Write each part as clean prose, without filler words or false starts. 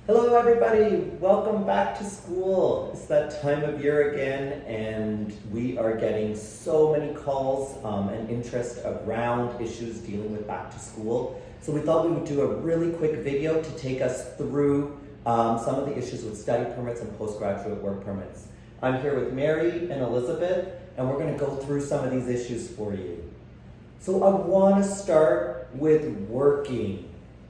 Hello everybody, welcome back to school. It's that time of year again and we are getting so many calls and interest around issues dealing with back to school. So we thought we would do a really quick video to take us through some of the issues with study permits and postgraduate work permits. I'm here with Mary and Elizabeth and we're going to go through some of these issues for you. So I want to start with working.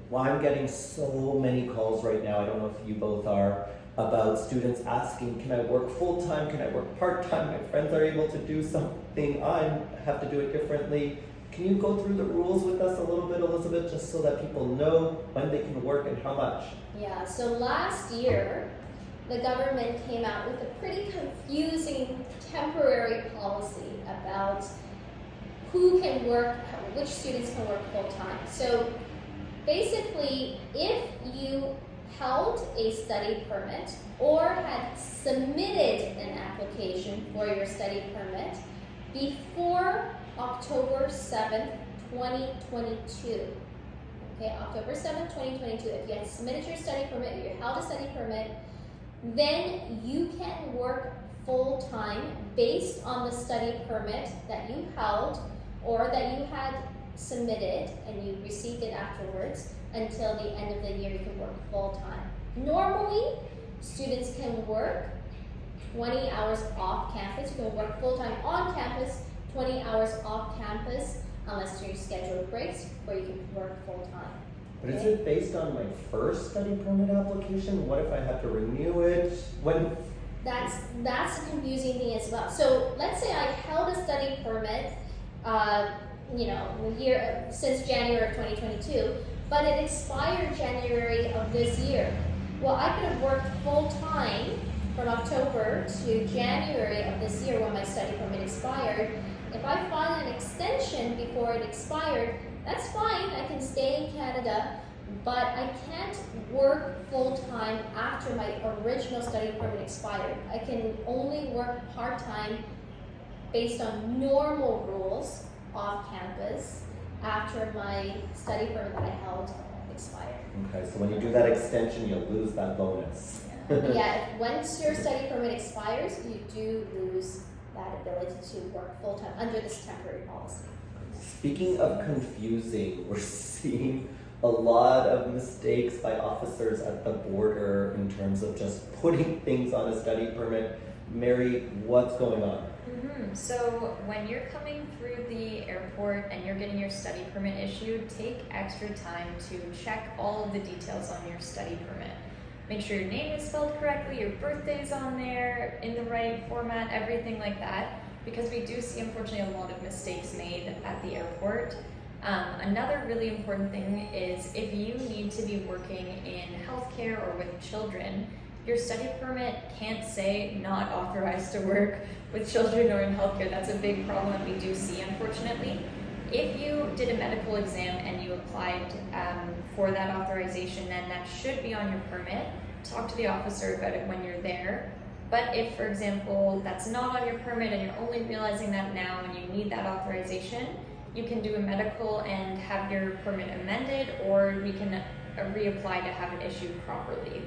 Well, I'm getting so many calls right now, I don't know if you both are, about students asking, can I work full-time, can I work part-time? My friends are able to do something, I have to do it differently. Can you go through the rules with us a little bit, Elizabeth, just so that people know when they can work and how much? Yeah, so last year, the government came out with a pretty confusing temporary policy about who can work, which students can work full-time. So basically, if you held a study permit or had submitted an application for your study permit before October 7th, 2022, okay, October 7th, 2022, if you had submitted your study permit, or you held a study permit, then you can work full-time based on the study permit that you held or that you had submitted and you received it afterwards. Until the end of the year you can work full-time. Normally, students can work 20 hours off campus. You can work full-time on campus, 20 hours off campus, unless you're scheduled breaks where you can work full-time. But is it based on my first study permit application? What if I have to renew it? When? That's a confusing thing as well. So let's say I held a study permit since January of 2022, but it expired January of this year. Well, I could have worked full-time from October to January of this year when my study permit expired. If I filed an extension before it expired, that's fine, I can stay in Canada, but I can't work full-time after my original study permit expired. I can only work part-time based on normal rules off campus after my study permit that I held expired. Okay, so when you do that extension, you'll lose that bonus. Yeah, once your study permit expires, you do lose that ability to work full-time under this temporary policy. Speaking of confusing, we're seeing a lot of mistakes by officers at the border in terms of just putting things on a study permit. Mary, what's going on? So when you're coming through the airport and you're getting your study permit issued, take extra time to check all of the details on your study permit. Make sure your name is spelled correctly, your birthday's on there in the right format, everything like that, because we do see, unfortunately, a lot of mistakes made at the airport. Another really important thing is if you need to be working in healthcare or with children, your study permit can't say not authorized to work with children or in healthcare. That's a big problem that we do see, unfortunately. If you did a medical exam and you applied for that authorization, then that should be on your permit. Talk to the officer about it when you're there. But if, for example, that's not on your permit and you're only realizing that now and you need that authorization, you can do a medical and have your permit amended, or we can reapply to have it issued properly.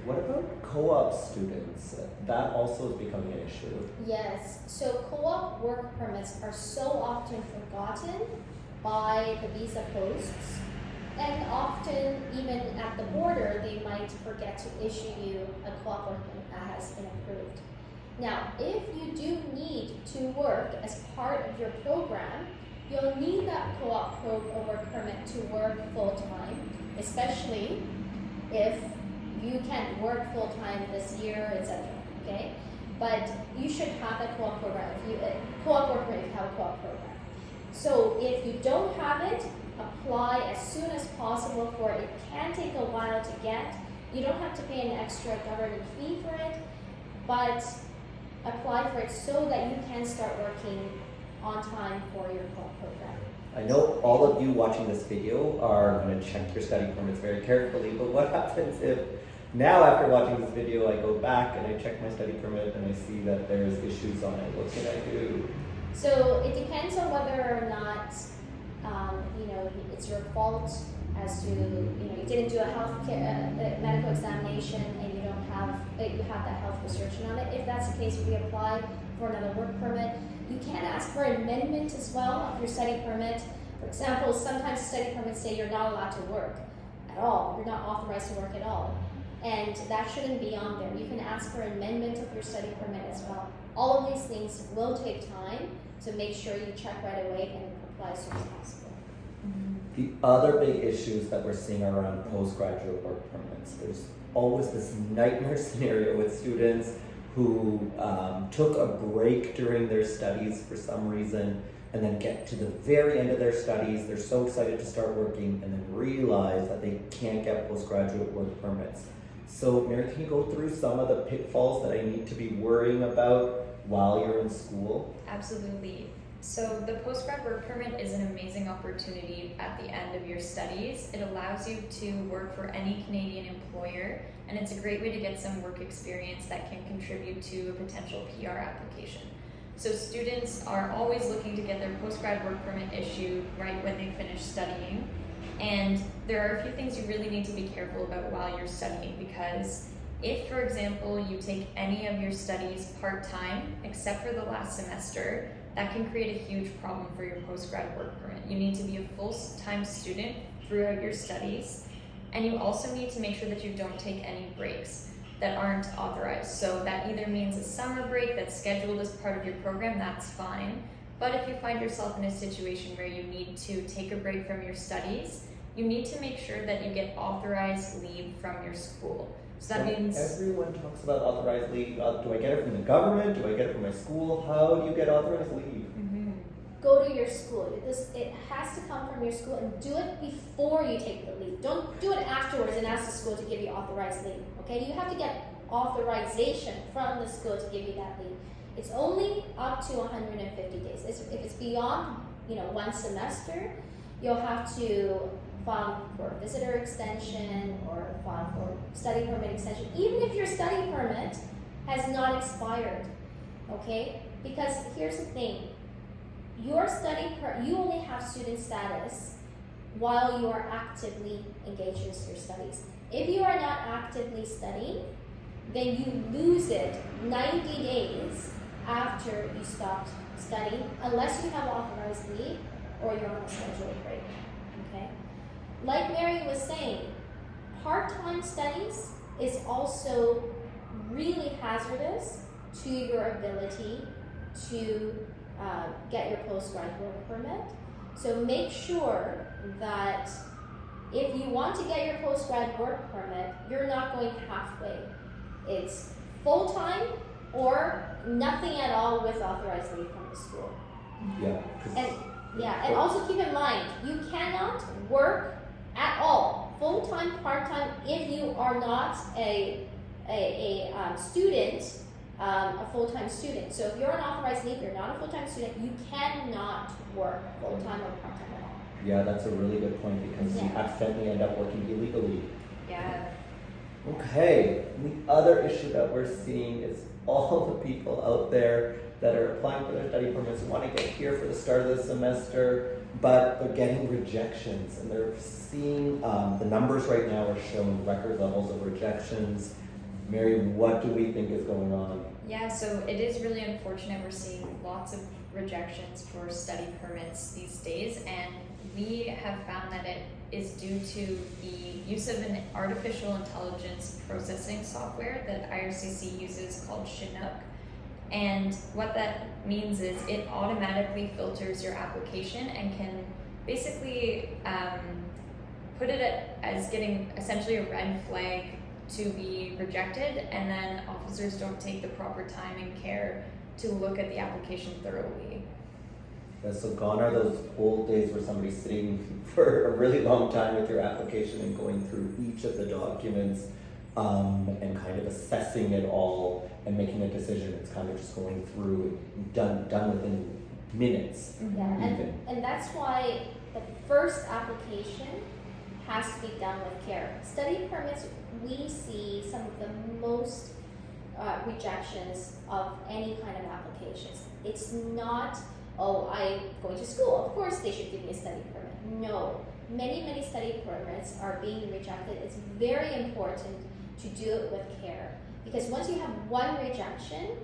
What about co-op students? That also is becoming an issue. Yes, so co-op work permits are so often forgotten by the visa posts, and often even at the border they might forget to issue you a co-op work permit that has been approved. Now, if you do need to work as part of your program, you'll need that co-op work permit to work full-time, especially if you can work full-time this year, etc. Okay, but you should have that co-op program. Co-op work permit if you have a co-op program. So if you don't have it, apply as soon as possible for it. It can take a while to get. You don't have to pay an extra government fee for it, but apply for it so that you can start working on time for your co-op program. I know all of you watching this video are going to check your study permits very carefully, but what happens if now after watching this video I go back and I check my study permit and I see that there's issues on it? What can I do? So it depends on whether or not it's your fault as to, you didn't do a medical examination and you don't have, you have that health restriction on it. If that's the case, reapply for another work permit. You can ask for an amendment as well of your study permit. For example, sometimes study permits say you're not allowed to work at all. You're not authorized to work at all. And that shouldn't be on there. You can ask for an amendment of your study permit as well. All of these things will take time, so make sure you check right away and apply as soon as possible. The other big issues that we're seeing are around postgraduate work permits. There's always this nightmare scenario with students who took a break during their studies for some reason and then get to the very end of their studies, they're so excited to start working and then realize that they can't get postgraduate work permits. So Mary, can you go through some of the pitfalls that I need to be worrying about while you're in school? Absolutely. So the post-grad work permit is an amazing opportunity at the end of your studies. It allows you to work for any Canadian employer, and it's a great way to get some work experience that can contribute to a potential PR application. So students are always looking to get their post-grad work permit issued right when they finish studying. And there are a few things you really need to be careful about while you're studying, because if, for example, you take any of your studies part-time, except for the last semester, that can create a huge problem for your post-grad work permit. You need to be a full-time student throughout your studies, and you also need to make sure that you don't take any breaks that aren't authorized. So that either means a summer break that's scheduled as part of your program, that's fine. But if you find yourself in a situation where you need to take a break from your studies, you need to make sure that you get authorized leave from your school. So that means everyone talks about authorized leave. Do I get it from the government? Do I get it from my school? How do you get authorized leave? Go to your school. It has to come from your school, and do it before you take the leave. Don't do it afterwards and ask the school to give you authorized leave. Okay, you have to get authorization from the school to give you that leave. It's only up to 150 days. If it's beyond, one semester, you'll have to file for visitor extension or file for study permit extension, even if your study permit has not expired. Okay, because here's the thing. You only have student status while you are actively engaged in your studies. If you are not actively studying, then you lose it 90 days after you stopped studying, unless you have authorized leave or you're on a scheduled break. Okay? Like Mary was saying, part-time studies is also really hazardous to your ability to get your post-grad work permit. So make sure that if you want to get your post-grad work permit, you're not going halfway. It's full-time or nothing at all with authorized leave from the school. And also keep in mind, you cannot work at all, full-time, part-time, if you are not a student, a full-time student. So if you're on authorized leave, you're not a full-time student, you cannot work full-time or part-time at all. Yeah, that's a really good point, because you accidentally end up working illegally. Yeah. Okay, the other issue that we're seeing is all the people out there that are applying for their study permits and want to get here for the start of the semester, but they're getting rejections, and they're seeing the numbers right now are showing record levels of rejections. Mary, what do we think is going on? Yeah, so it is really unfortunate. We're seeing lots of rejections for study permits these days, and we have found that it is due to the use of an artificial intelligence processing software that IRCC uses called Chinook. And what that means is it automatically filters your application and can basically put it as getting essentially a red flag to be rejected, and then officers don't take the proper time and care to look at the application thoroughly. Yeah, so gone are those old days where somebody's sitting for a really long time with your application and going through each of the documents and kind of assessing it all and making a decision. It's kind of just going through, done within minutes. Yeah, and that's why the first application has to be done with care. Study permits, we see some of the most rejections of any kind of applications. It's not, I'm going to school, of course they should give me a study permit. No, many study permits are being rejected, it's very important to do it with care. Because once you have one rejection,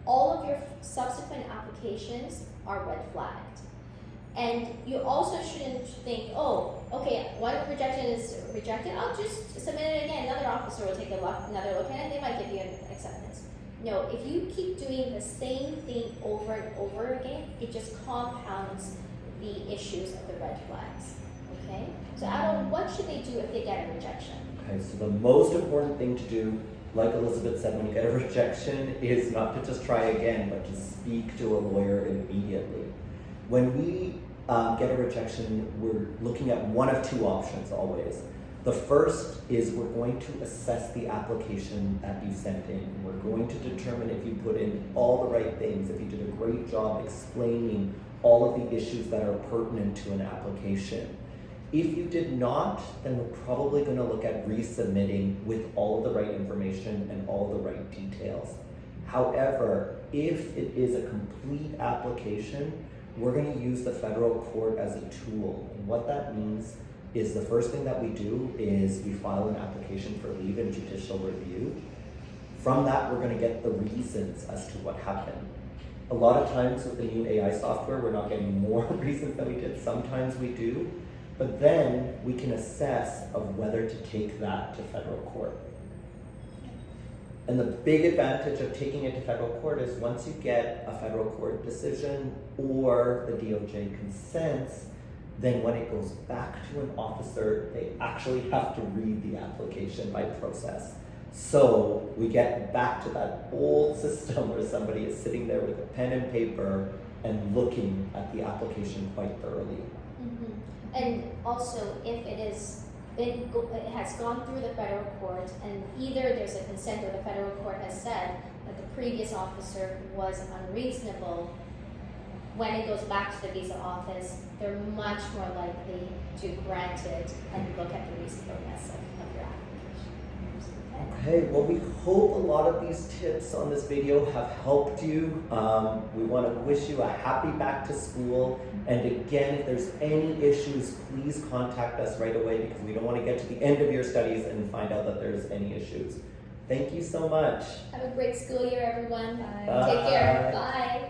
all of your subsequent applications are red flagged. And you also shouldn't think, oh, okay, one rejection is rejected, I'll just submit it again. Another officer will take another look at it, they might give you an acceptance. No, if you keep doing the same thing over and over again, it just compounds the issues of the red flags. Okay? So Adam, what should they do if they get a rejection? Okay, so the most important thing to do, like Elizabeth said, when you get a rejection, is not to just try again, but to speak to a lawyer immediately. When we get a rejection, we're looking at one of two options always. The first is we're going to assess the application that you sent in. We're going to determine if you put in all the right things, if you did a great job explaining all of the issues that are pertinent to an application. If you did not, then we're probably going to look at resubmitting with all of the right information and all the right details. However, if it is a complete application, we're going to use the federal court as a tool. And what that means is the first thing that we do is we file an application for leave and judicial review. From that, we're going to get the reasons as to what happened. A lot of times with the new AI software, we're not getting more reasons than we did. Sometimes we do. But then we can assess of whether to take that to federal court. And the big advantage of taking it to federal court is once you get a federal court decision or the DOJ consents, then when it goes back to an officer, they actually have to read the application by process. So we get back to that old system where somebody is sitting there with a pen and paper and looking at the application quite thoroughly. Mm-hmm. And also, if it has gone through the federal court and either there's a consent or the federal court has said that the previous officer was unreasonable, when it goes back to the visa office, they're much more likely to grant it and look at the reasonableness of your application. Okay, well, we hope a lot of these tips on this video have helped you. We want to wish you a happy back to school. And again, if there's any issues, please contact us right away because we don't want to get to the end of your studies and find out that there's any issues. Thank you so much. Have a great school year, everyone. Bye. Bye. Take care. Bye.